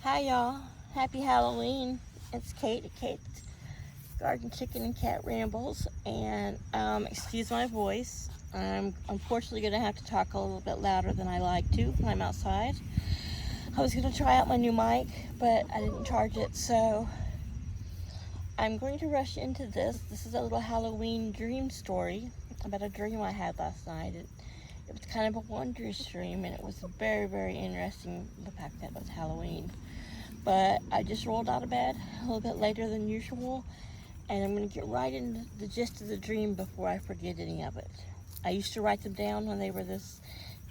Hi y'all, happy Halloween. It's Kate at Kate's Garden Chicken and Cat Rambles, and excuse my voice. I'm unfortunately going to have to talk a little bit louder than I like to when I'm outside. I was going to try out my new mic, but I didn't charge it, so I'm going to rush into this. This is a little Halloween dream story about a dream I had last night. It was kind of a wondrous dream, and it was very, very interesting, the fact that it was Halloween. But I just rolled out of bed a little bit later than usual, and I'm going to get right into the gist of the dream before I forget any of it. I used to write them down when they were this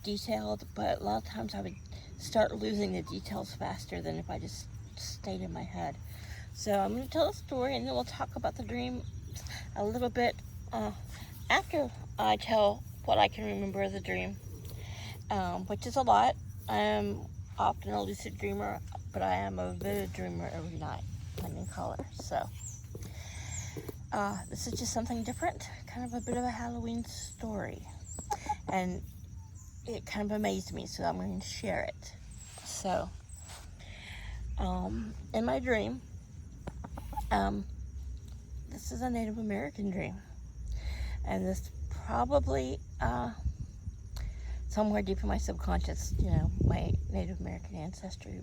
detailed, but a lot of times I would start losing the details faster than if I just stayed in my head. So I'm going to tell a story, and then we'll talk about the dream a little bit after I tell what I can remember of the dream, which is a lot. I'm often a lucid dreamer, but I am a vivid dreamer every night. I'm in color, so this is just something different, kind of a bit of a Halloween story, and it kind of amazed me, so I'm going to share it. So, in my dream, this is a Native American dream, and this probably somewhere deep in my subconscious, my Native American ancestry.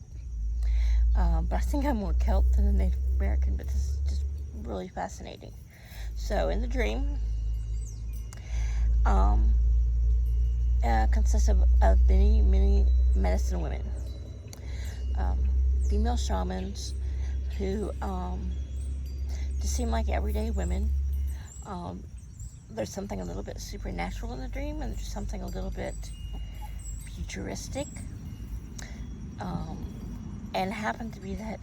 But I think I'm more Celt than a Native American, but this is just really fascinating. So in the dream, consists of many, many medicine women, female shamans who just seem like everyday women. There's something a little bit supernatural in the dream, and there's something a little bit futuristic. And it happened to be that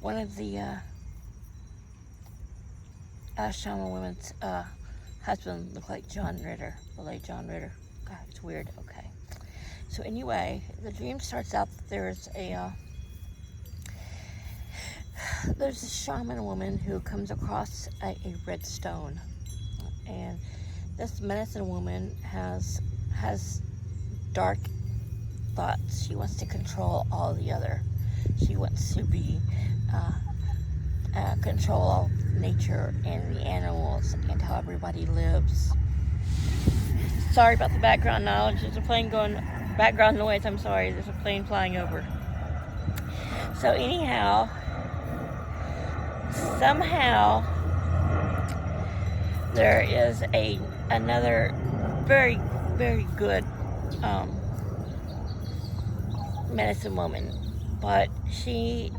one of the shaman women's husband looked like John Ritter, the late John Ritter. God, it's weird. Okay. So anyway, the dream starts out that there's a shaman woman who comes across a red stone, and this medicine woman has dark thoughts. She wants to control all the other. She wants to be control all nature and the animals and how everybody lives. Sorry about the background knowledge. There's a plane background noise. I'm sorry. There's a plane flying over. So anyhow, somehow there is another very, very good medicine woman, but she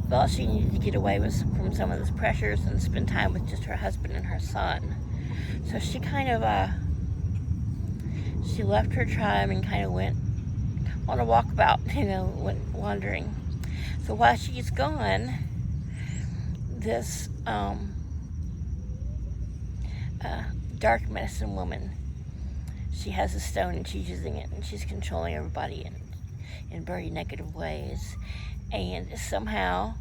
felt she needed to get away from some of those pressures and spend time with just her husband and her son. So she kind of she left her tribe and kind of went on a walkabout, went wandering. So while she's gone, this dark medicine woman, she has a stone and she's using it, and she's controlling everybody in very negative ways. And somehow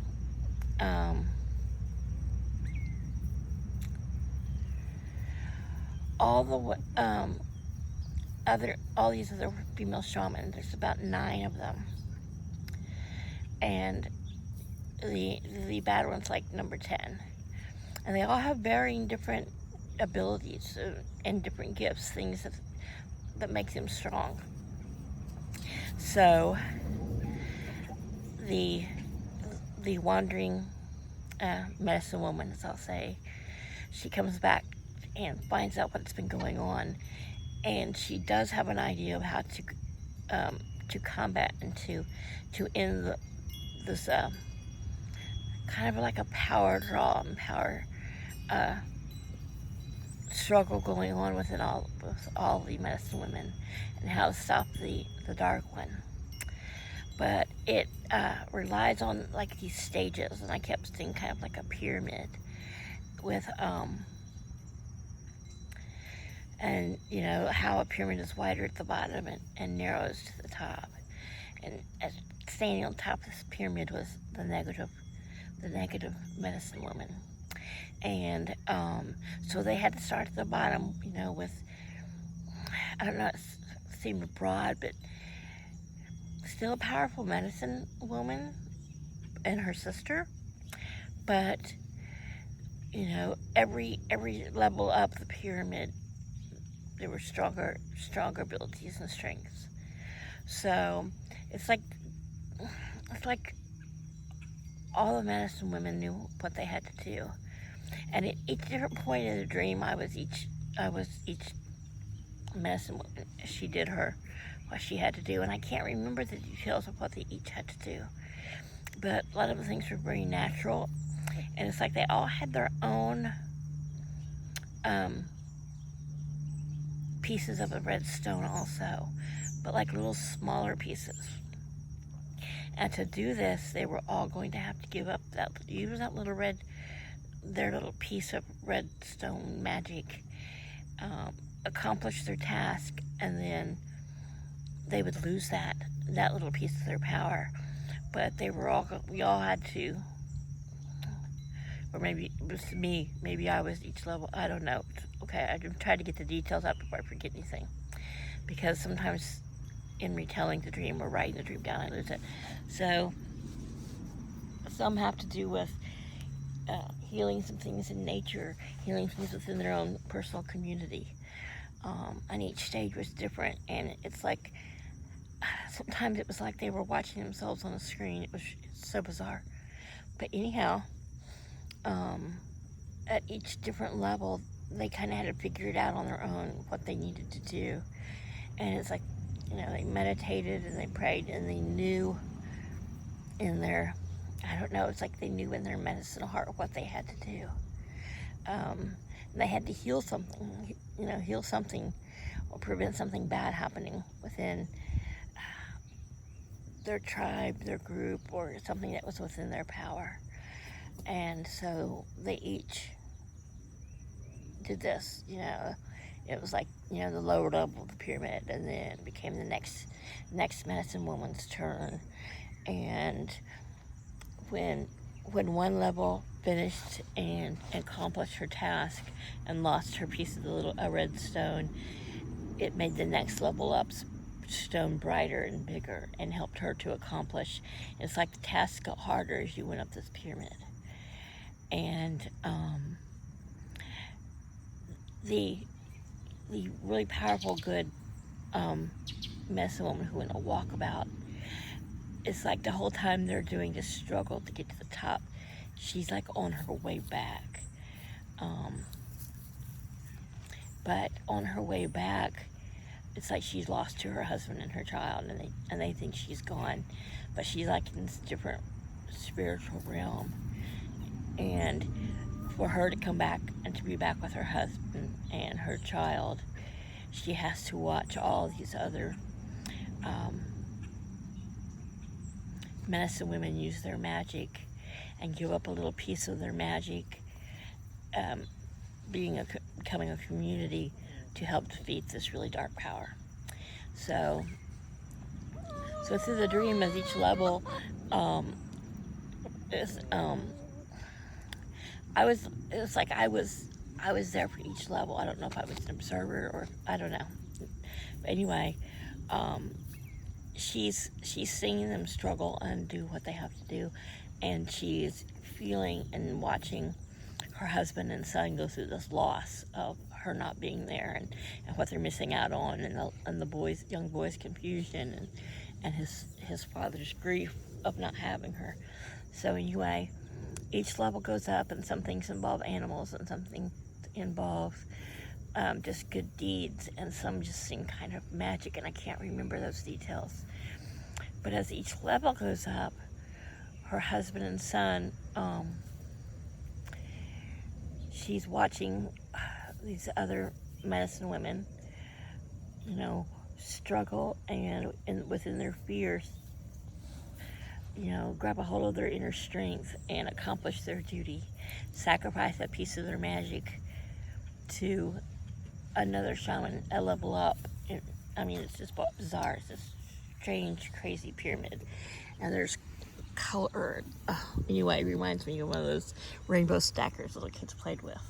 all these other female shamans, there's about 9 of them, and the bad one's like number 10, and they all have varying different abilities and different gifts, things that make them strong. So the wandering medicine woman, as I'll say, she comes back and finds out what's been going on, and she does have an idea of how to combat and to end this kind of like a power draw and power struggle going on with all the medicine women, and how to stop the dark one. But it relies on like these stages, and I kept seeing kind of like a pyramid with and how a pyramid is wider at the bottom and narrows to the top, and standing on top of this pyramid was the negative medicine woman. And so they had to start at the bottom, with, I don't know, it seemed broad, but still a powerful medicine woman and her sister, but every level up the pyramid, there were stronger abilities and strengths. So it's like all the medicine women knew what they had to do, and at each different point in the dream, I was each medicine woman. She did what she had to do, and I can't remember the details of what they each had to do, but a lot of the things were very natural, and it's like they all had their own pieces of the red stone also, but like little smaller pieces. And to do this, they were all going to have to give up use that their little piece of red stone magic, accomplish their task, and then they would lose that little piece of their power. But we all had to, or maybe it was me, maybe I was each level, I don't know. Okay, I'm trying to get the details out before I forget anything, because sometimes in retelling the dream or writing the dream down, I lose it. So some have to do with healing some things in nature, healing things within their own personal community. And each stage was different, and it's like sometimes it was like they were watching themselves on a screen. It was so bizarre. But anyhow, at each different level, they kind of had to figure it out on their own, what they needed to do. And it's like, they meditated and they prayed, and they knew in their, I don't know, it's like they knew in their medicine heart what they had to do. They had to heal something, or prevent something bad happening within their tribe, their group, or something that was within their power. And so they each did this, It was like, the lower level of the pyramid, and then it became the next medicine woman's turn. And when one level finished and accomplished her task and lost her piece of the red stone, it made the next level up stone brighter and bigger and helped her to accomplish. It's like the task got harder as you went up this pyramid. And the really powerful, good medicine woman who went a walkabout, it's like the whole time they're doing this struggle to get to the top, she's like on her way back. But on her way back, it's like she's lost to her husband and her child, and they think she's gone, but she's like in this different spiritual realm. And for her to come back and to be back with her husband and her child, she has to watch all these other medicine women use their magic and give up a little piece of their magic, becoming a community to help defeat this really dark power. So through the dream of each level, I was there for each level. I don't know if I was an observer or I don't know. But anyway, she's seeing them struggle and do what they have to do, and she's feeling and watching her husband and son go through this loss of her not being there, and what they're missing out on, and the young boy's confusion, and his father's grief of not having her. So anyway, each level goes up, and some things involve animals, and something involves just good deeds, and some just seem kind of magic, and I can't remember those details. But as each level goes up, her husband and son, she's watching these other medicine women, struggle and within their fears, grab a hold of their inner strength and accomplish their duty, sacrifice that piece of their magic to another shaman, a level up. It's just bizarre. It's this strange, crazy pyramid, and there's color. Anyway, it reminds me of one of those rainbow stackers little kids played with.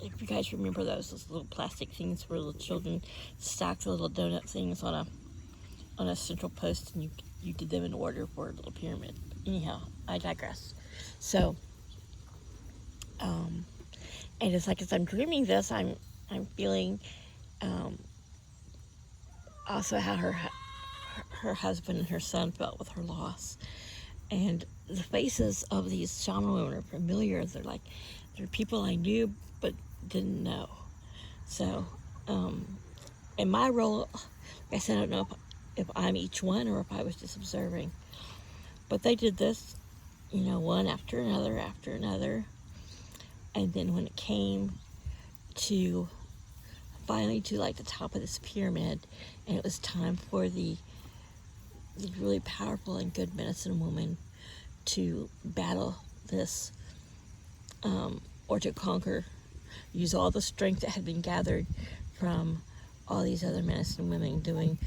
If you guys remember those little plastic things where little children stack the little donut things on on a central post, and you did them in order for a little pyramid. Anyhow, I digress. So, and it's like as I'm dreaming this, I'm feeling also how her husband and her son felt with her loss, and the faces of these shaman women are familiar. They're people I knew but didn't know. So, in my role, like I said, I don't know if I'm each one or if I was just observing. But they did this, one after another. And then when it came to finally to like the top of this pyramid, and it was time for the really powerful and good medicine woman to battle this, or to conquer, use all the strength that had been gathered from all these other medicine women doing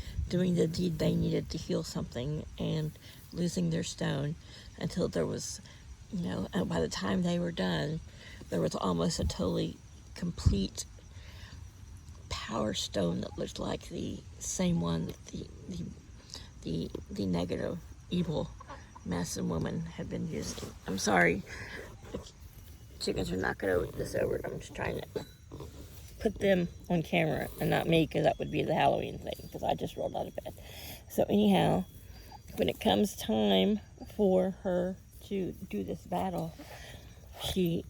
the deed they needed to heal something and losing their stone, until there was, and by the time they were done, there was almost a totally complete power stone that looked like the same one that the negative, evil medicine woman had been using. I'm sorry, the chickens are not going to eat this over. I'm just trying to put them on camera and not me, because that would be the Halloween thing, because I just rolled out of bed. So anyhow, when it comes time for her to do this battle, she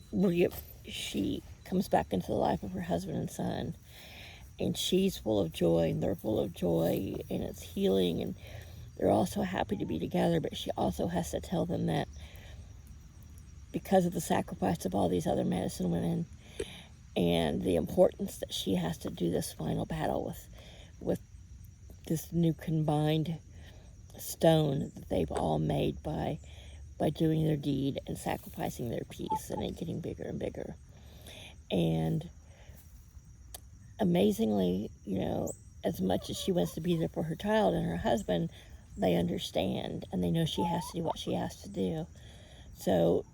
comes back into the life of her husband and son, and she's full of joy, and they're full of joy, and it's healing, and they're all so happy to be together. But she also has to tell them that because of the sacrifice of all these other medicine women and the importance that she has to do this final battle with this new combined stone that they've all made by doing their deed and sacrificing their peace, and it getting bigger and bigger. And amazingly, as much as she wants to be there for her child and her husband, they understand, and they know she has to do what she has to do. So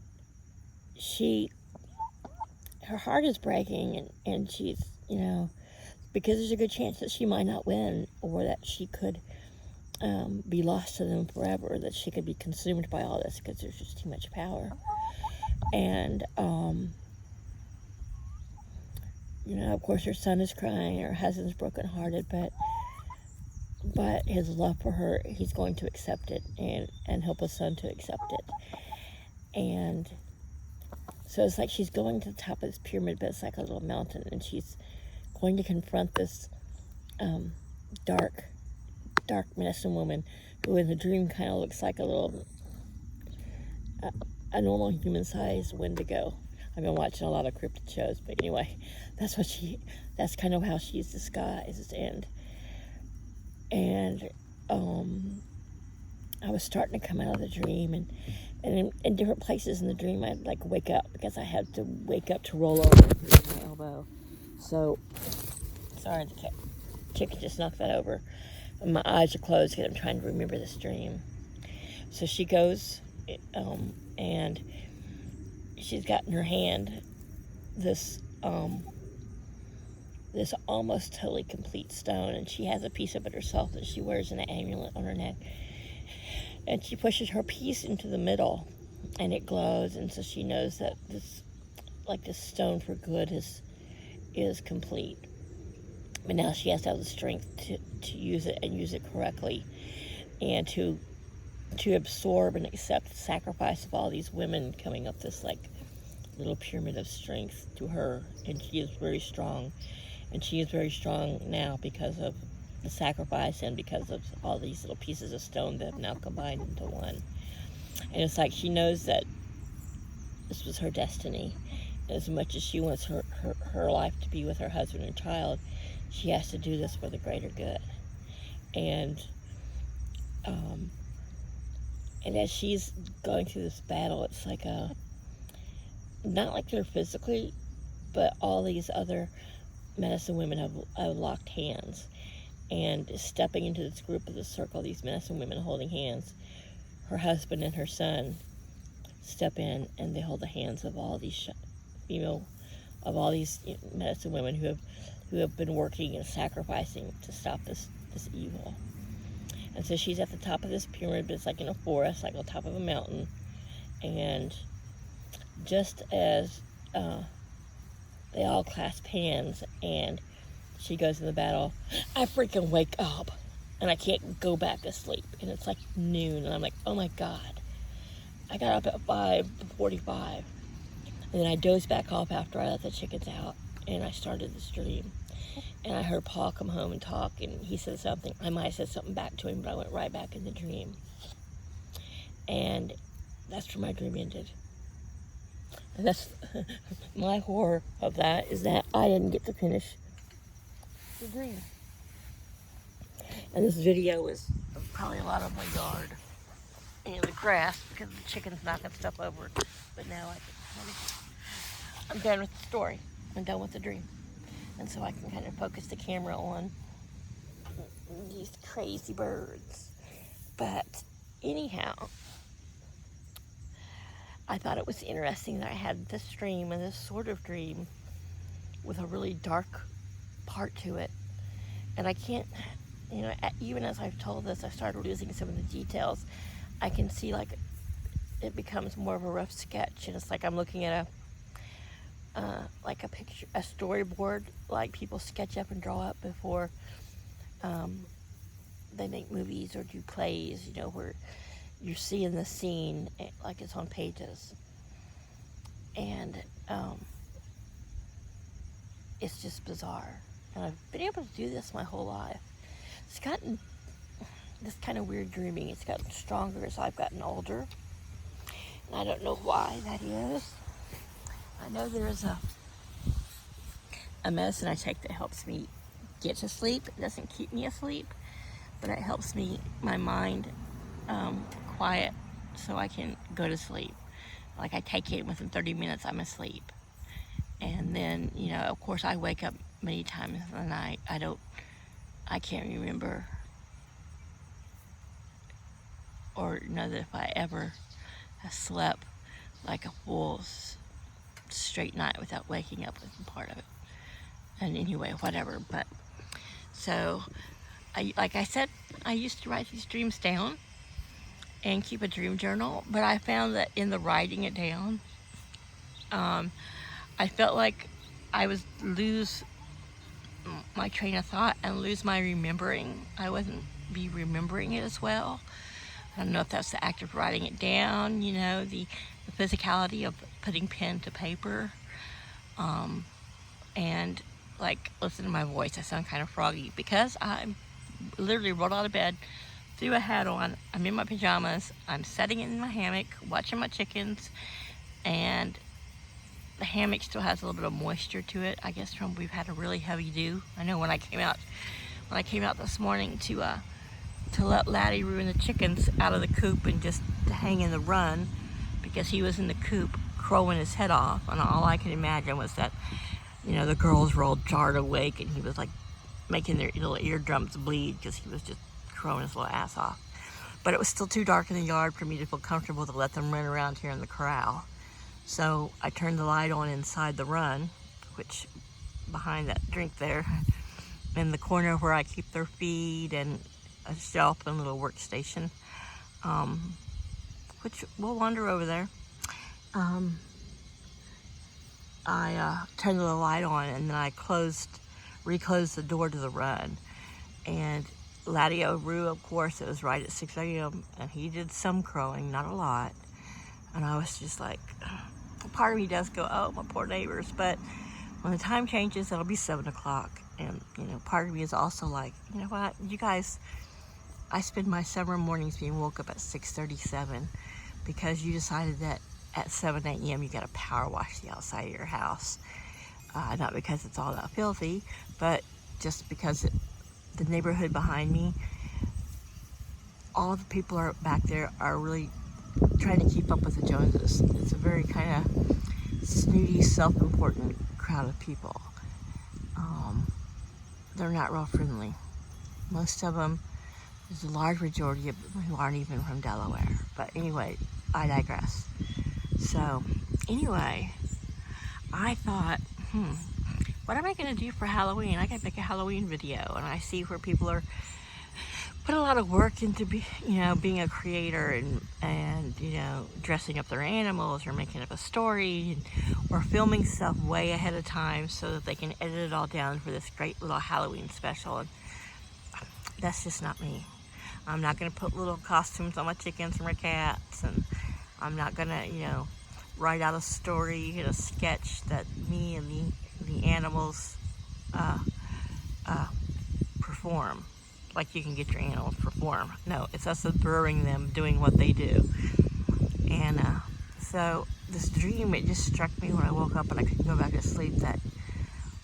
her heart is breaking, and she's, because there's a good chance that she might not win, or that she could be lost to them forever, that she could be consumed by all this, because there's just too much power. And of course her son is crying, her husband's brokenhearted, but his love for her, he's going to accept it and help his son to accept it. And so it's like she's going to the top of this pyramid, but it's like a little mountain, and she's going to confront this dark medicine woman, who in the dream kind of looks like a normal human-sized Wendigo. I've been watching a lot of cryptid shows, but anyway, that's kind of how she's disguised. And I was starting to come out of the dream, and in different places in the dream, I'd like wake up, because I had to wake up to roll over and hit my elbow. So, sorry, the chicken just knocked that over. My eyes are closed because I'm trying to remember this dream. So she goes, and she's got in her hand this almost totally complete stone, and she has a piece of it herself that she wears in an amulet on her neck. And she pushes her piece into the middle, and it glows, and so she knows that this stone for good is complete. But now she has to have the strength to use it, and use it correctly, and to absorb and accept the sacrifice of all these women coming up this little pyramid of strength to her. And she is very strong, and she is very strong now because of the sacrifice and because of all these little pieces of stone that have now combined into one. And it's like she knows that this was her destiny. And as much as she wants her life to be with her husband and child, she has to do this for the greater good. And as she's going through this battle, it's like not like they're physically, but all these other medicine women have locked hands, and stepping into this group of the circle, these medicine women holding hands, her husband and her son step in, and they hold the hands of all these medicine women who have been working and sacrificing to stop this evil. And so she's at the top of this pyramid, but it's like in a forest, like on top of a mountain. And just as they all clasp hands and she goes in the battle, I freaking wake up and I can't go back to sleep. And it's like noon and I'm like, oh my God. I got up at 5:45 and then I dozed back off after I let the chickens out and I started this dream. And I heard Paul come home and talk and he said something. I might have said something back to him, but I went right back in the dream. And that's where my dream ended. And that's my horror of that, is that I didn't get to finish the dream. And this video is probably a lot of my yard and the grass because the chickens knocking stuff over. But now I'm done with the story. I'm done with the dream. And so I can kind of focus the camera on these crazy birds. But anyhow, I thought it was interesting that I had this dream and this sort of dream with a really dark part to it. And I can't, you know, even as I've told this, I started losing some of the details. I can see like it becomes more of a rough sketch, and it's like I'm looking at like a picture, a storyboard, like people sketch up and draw up before they make movies or do plays, you know, where you're seeing the scene like it's on pages. And it's just bizarre. And I've been able to do this my whole life. It's gotten this kind of weird dreaming. It's gotten stronger as I've gotten older. And I don't know why that is. I know there's a medicine I take that helps me get to sleep. It doesn't keep me asleep, but it helps me, my mind, quiet so I can go to sleep. Like I take it, within 30 minutes I'm asleep. And then, you know, of course I wake up many times in the night. I can't remember or know that if I ever slept like a full straight night without waking up with part of it. And anyway, whatever. But so, like I said, I used to write these dreams down and keep a dream journal, but I found that in the writing it down, I felt like I would lose my train of thought and lose my remembering. I wouldn't be remembering it as well. I don't know if that's the act of writing it down, you know, the physicality of putting pen to paper. And like, listen to my voice, I sound kind of froggy because I literally rolled out of bed, threw a hat on, I'm in my pajamas, I'm sitting in my hammock, watching my chickens, and the hammock still has a little bit of moisture to it, I guess from we've had a really heavy dew. I know when I came out this morning to let Laddie ruin the chickens out of the coop and just to hang in the run, because he was in the coop crowing his head off, and all I could imagine was that, you know, the girls were all jarred awake and he was like making their little eardrums bleed because he was just crowing his little ass off. But it was still too dark in the yard for me to feel comfortable to let them run around here in the corral. So I turned the light on inside the run, which behind that drink there, in the corner where I keep their feed and a shelf and a little workstation, which we'll wander over there. I turned the light on and then I reclosed the door to the run. And Laddie-O Roo, of course, it was right at 6 a.m. and he did some crowing, not a lot. And I was just like, part of me does go, oh, my poor neighbors. But when the time changes, it'll be 7 o'clock. And, you know, part of me is also like, you know what, you guys, I spend my summer mornings being woke up at 6:37 because you decided that at 7 a.m. you got to power wash the outside of your house. Not because it's all that filthy, but just because the neighborhood behind me, all of the people are back there are really trying to keep up with the Joneses. It's a very kind of snooty, self-important crowd of people. They're not real friendly. Most of them, there's a large majority of them who aren't even from Delaware. But anyway, I digress. So anyway, I thought, what am I going to do for Halloween? I got to make a Halloween video, and I see where people are put a lot of work into being a creator and dressing up their animals or making up a story or filming stuff way ahead of time so that they can edit it all down for this great little Halloween special. And that's just not me. I'm not going to put little costumes on my chickens or my cats, and I'm not going to write out a story and a sketch that me and the animals perform, like you can get your animals perform. No, it's us observing them doing what they do. And so this dream, it just struck me when I woke up and I couldn't go back to sleep that,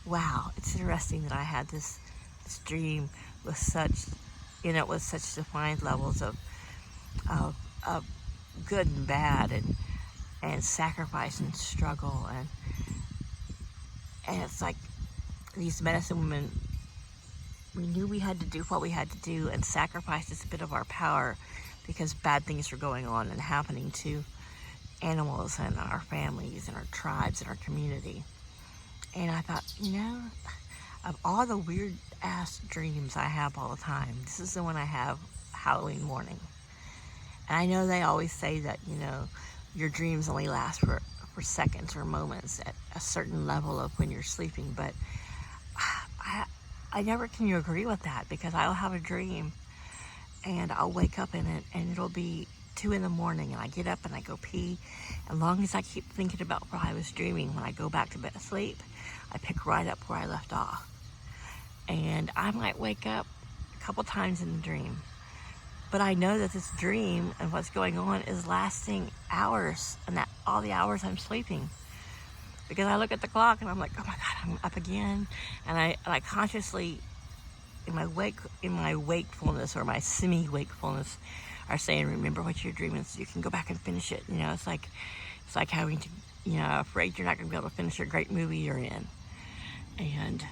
wow, it's interesting that I had this dream with such defined levels of good and bad and sacrifice and struggle, and it's like these medicine women, we knew we had to do what we had to do and sacrifice this bit of our power because bad things were going on and happening to animals and our families and our tribes and our community. And I thought, of all the weird ass dreams I have all the time, this is the one I have Halloween morning. And I know they always say that, your dreams only last for seconds or moments at a certain level of when you're sleeping, but I never can agree with that, because I'll have a dream and I'll wake up in it and it'll be 2 in the morning and I get up and I go pee. As long as I keep thinking about what I was dreaming, when I go back to bed to sleep, I pick right up where I left off. And I might wake up a couple times in the dream, but I know that this dream and what's going on is lasting hours, and that all the hours I'm sleeping. Because I look at the clock and I'm like, oh my God, I'm up again. And I consciously, in my wakefulness or my semi-wakefulness, are saying, remember what you're dreaming so you can go back and finish it. It's like having to, afraid you're not going to be able to finish a great movie you're in. And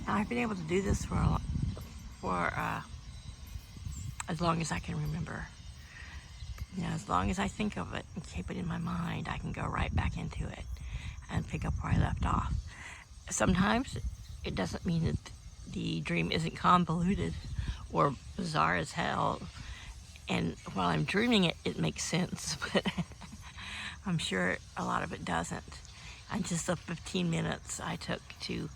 I've been able to do this for as long as I can remember. As long as I think of it and keep it in my mind, I can go right back into it and pick up where I left off. Sometimes it doesn't mean that the dream isn't convoluted or bizarre as hell, and while I'm dreaming it, it makes sense, but I'm sure a lot of it doesn't. And just the 15 minutes I took to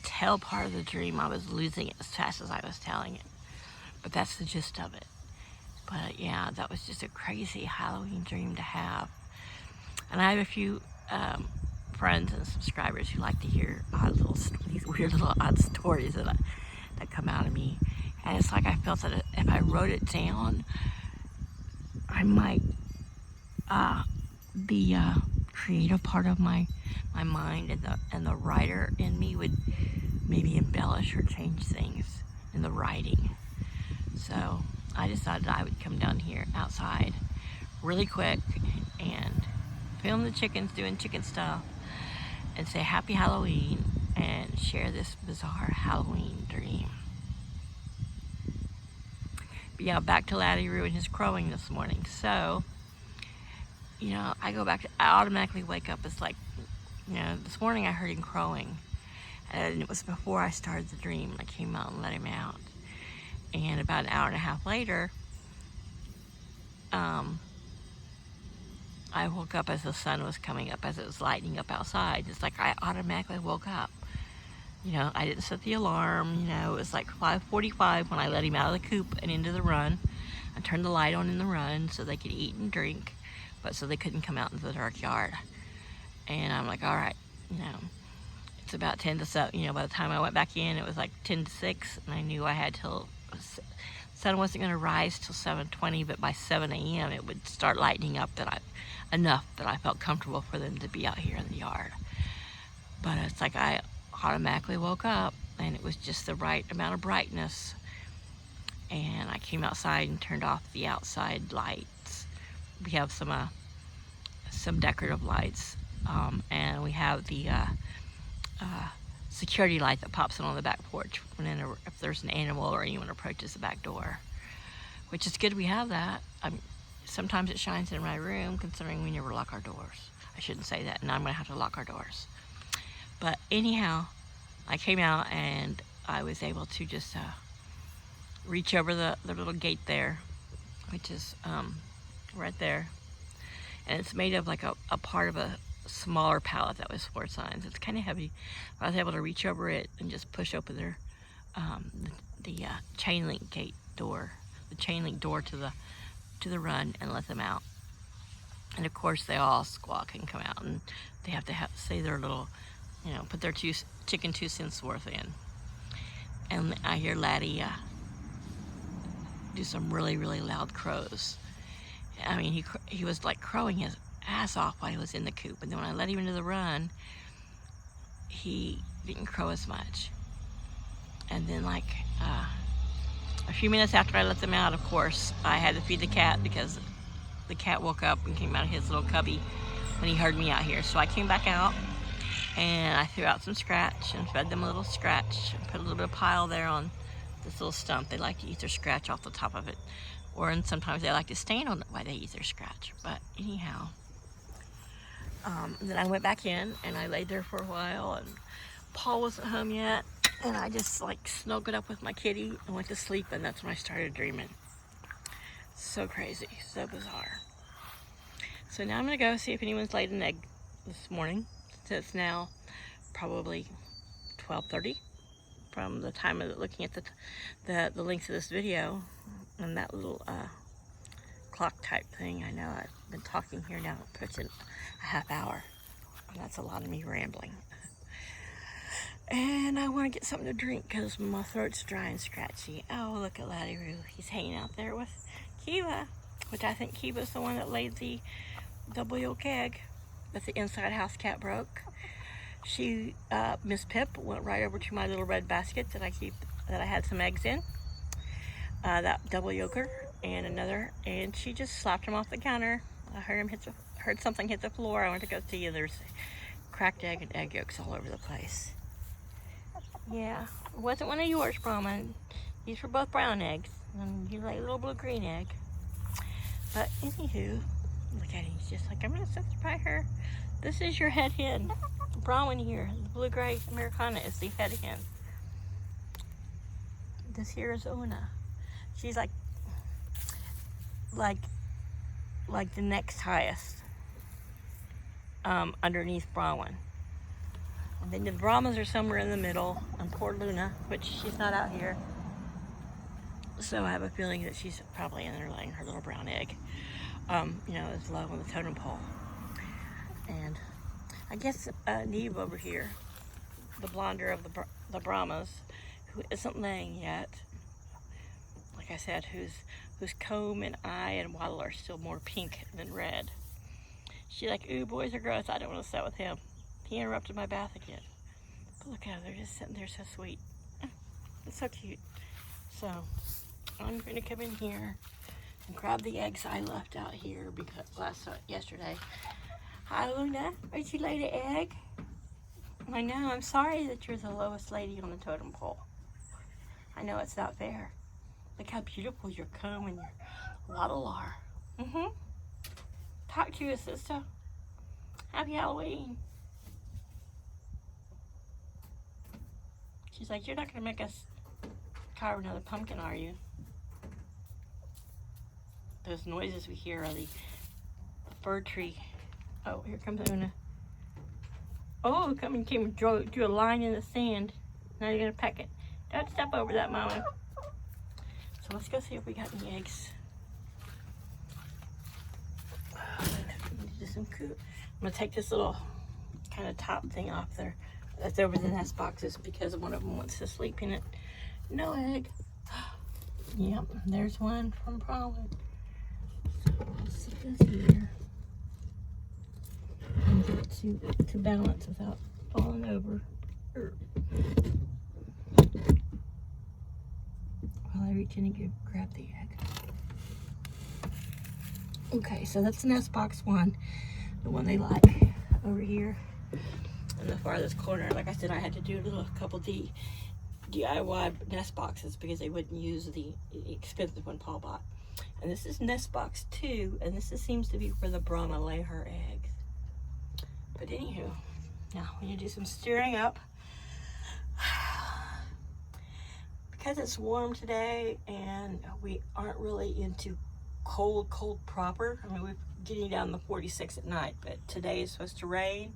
tell part of the dream, I was losing it as fast as I was telling it. But that's the gist of it. But yeah, that was just a crazy Halloween dream to have. And I have a few friends and subscribers who like to hear these weird little odd stories that come out of me. And it's like I felt that if I wrote it down, I might the creative part of my mind and the writer in me would maybe embellish or change things in the writing. So I decided I would come down here outside really quick and film the chickens doing chicken stuff and say happy Halloween and share this bizarre Halloween dream. But yeah, back to Laddie Roo and his crowing this morning. So, I automatically wake up. It's like, this morning I heard him crowing, and it was before I started the dream. I came out and let him out. And about an hour and a half later, I woke up as the sun was coming up, as it was lighting up outside. It's like I automatically woke up. I didn't set the alarm. It was like 5:45 when I let him out of the coop and into the run. I turned the light on in the run so they could eat and drink, but so they couldn't come out into the dark yard. And I'm like, all right, it's about 10 to 7. By the time I went back in, it was like 10 to 6, and I knew I had till sun wasn't going to rise till 7:20, but by 7 a.m. it would start lightening up enough that I felt comfortable for them to be out here in the yard. But it's like I automatically woke up, and it was just the right amount of brightness, and I came outside and turned off the outside lights. We have some decorative lights, and we have the security light that pops in on the back porch if there's an animal or anyone approaches the back door, which is good we have that. Sometimes it shines in my room, considering we never lock our doors. I shouldn't say that, and I'm going to have to lock our doors. But anyhow, I came out and I was able to just reach over the little gate there, which is right there. And it's made of like a part of a smaller pallet that was 4 signs. It's kind of heavy. I was able to reach over it and just push open their the chain link gate door, the chain link door to the run, and let them out. And of course they all squawk and come out, and they have to say their little, put their chicken 2 cents worth in. And I hear Laddie do some really, really loud crows. I mean, he was like crowing his ass off while he was in the coop, and then when I let him into the run, he didn't crow as much. And then like a few minutes after I let them out, of course, I had to feed the cat, because the cat woke up and came out of his little cubby when he heard me out here. So I came back out and I threw out some scratch and fed them a little scratch and put a little bit of pile there on this little stump. They like to eat their scratch off the top of it, and sometimes they like to stand on it while they eat their scratch. But anyhow, then I went back in and I laid there for a while, and Paul wasn't home yet, and I just like snuggled up with my kitty and went to sleep, and that's when I started dreaming. So crazy, so bizarre. So now I'm gonna go see if anyone's laid an egg this morning. So it's now probably 12:30 from the time of looking at the length of this video, and that little clock type thing. I know I've been talking here now, pushing a half hour, and that's a lot of me rambling. And I want to get something to drink because my throat's dry and scratchy. Oh, look at Laddie Roo. He's hanging out there with Kiva, which I think Kiva's the one that laid the double yolk egg that the inside house cat broke. She, Miss Pip, went right over to my little red basket that I had some eggs in. That double yolker and another, and she just slapped him off the counter. I heard something hit the floor. I went to go see, and there's cracked egg and egg yolks all over the place. Yeah, it wasn't one of yours, Brahman. These were both brown eggs, and you laid a little blue green egg. But anywho, look at him. He's just like, I'm gonna sit by her. This is your head hen. Brahman here, the blue gray Americana is the head hen. This here is Una. She's like the next highest underneath Brahman. And then the Brahmas are somewhere in the middle, and poor Luna, which she's not out here. So I have a feeling that she's probably in there laying her little brown egg. Is low on the totem pole. And I guess Neve over here, the blonder of the Brahmas, who isn't laying yet, like I said, whose comb and eye and wattle are still more pink than red. She's like, ooh, boys are gross. I don't want to sit with him. He interrupted my bath again. But look at her, they're just sitting there so sweet. It's so cute. So I'm going to come in here and grab the eggs I left out here because yesterday. Hi, Luna. Did you lay the egg? I know. I'm sorry that you're the lowest lady on the totem pole. I know it's not fair. Look how beautiful your comb and your wattle are. Talk to you, sister. Happy Halloween. She's like, you're not going to make us carve another pumpkin, are you? Those noises we hear are the fir tree. Oh, here comes Una. Oh, came and drew a line in the sand. Now you're going to peck it. Don't step over that, Mama. So let's go see if we got any eggs. I'm going to take this little kind of top thing off there that's over the nest boxes because one of them wants to sleep in it. No egg. Yep, there's one from Prowler. So let's sit this here and get it to balance without falling over. While I reach in and grab the egg. Okay, so that's nest box 1, the one they like over here in the farthest corner. Like I said, I had to do a couple DIY nest boxes because they wouldn't use the expensive one Paul bought. And this is nest box 2, and this seems to be where the Brahma lay her eggs. But anywho, now we need to do some stirring up. because it's warm today and we aren't really into cold proper. I mean, we're getting down in the 46 at night, but today is supposed to rain,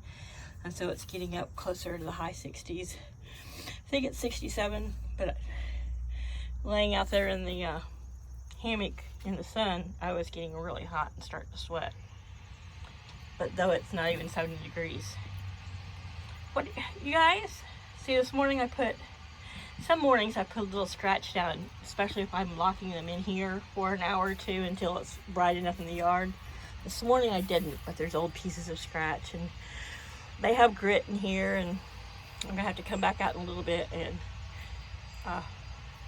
and so it's getting up closer to the high 60s. I think it's 67, but laying out there in the hammock in the sun, I was getting really hot and starting to sweat. But though it's not even 70 degrees. What, you guys? See, this morning some mornings I put a little scratch down, especially if I'm locking them in here for an hour or two until it's bright enough in the yard. This morning I didn't, but there's old pieces of scratch, and they have grit in here, and I'm gonna have to come back out in a little bit and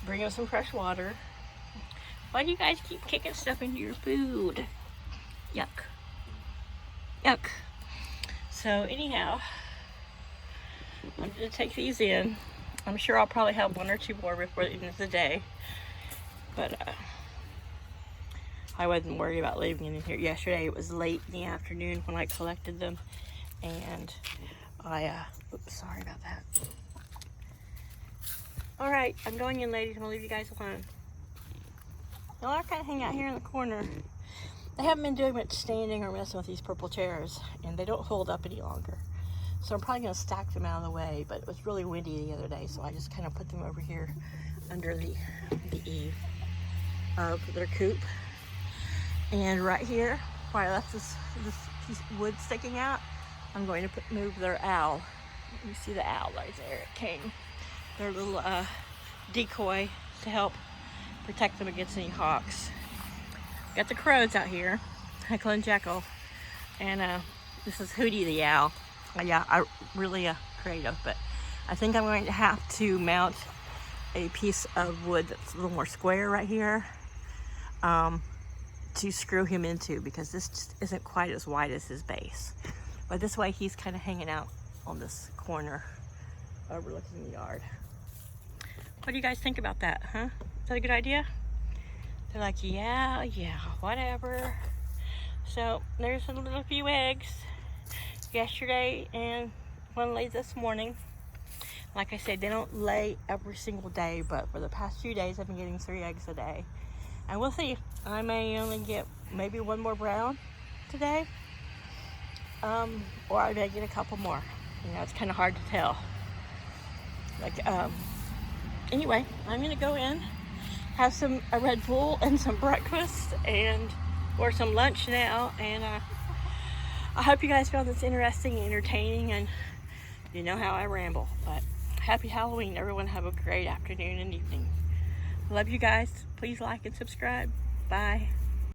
bring them some fresh water. Why do you guys keep kicking stuff into your food? Yuck. Yuck. So anyhow, I'm gonna take these in. I'm sure I'll probably have one or two more before the end of the day, but I wasn't worried about leaving them in here. Yesterday it was late in the afternoon when I collected them, and oops, sorry about that. All right, I'm going in, ladies. I'm gonna leave you guys alone. Y'all are kind of hang out here in the corner. They haven't been doing much standing or messing with these purple chairs, and they don't hold up any longer. So I'm probably gonna stack them out of the way, but it was really windy the other day, so I just kind of put them over here under the eave of their coop. And right here, where I left this piece of wood sticking out, I'm going to move their owl. You see the owl right there, it came. Their little decoy to help protect them against any hawks. Got the crows out here, Heckle and Jekyll, and this is Hootie the owl. Yeah, I really creative, but I think I'm going to have to mount a piece of wood that's a little more square right here to screw him into, because this just isn't quite as wide as his base. But this way he's kind of hanging out on this corner overlooking the yard. What do you guys think about that, huh? Is that a good idea? They're like, yeah, whatever. So there's a little few eggs yesterday and one laid this morning. Like I said, they don't lay every single day, but for the past few days I've been getting 3 eggs a day. And we'll see. I may only get maybe one more brown today, or I may get a couple more. You know, it's kind of hard to tell. Like, anyway, I'm gonna go in, have a Red Bull and some breakfast or some lunch now, and I hope you guys found this interesting and entertaining, and you know how I ramble, but happy Halloween. Everyone have a great afternoon and evening. Love you guys. Please like and subscribe. Bye.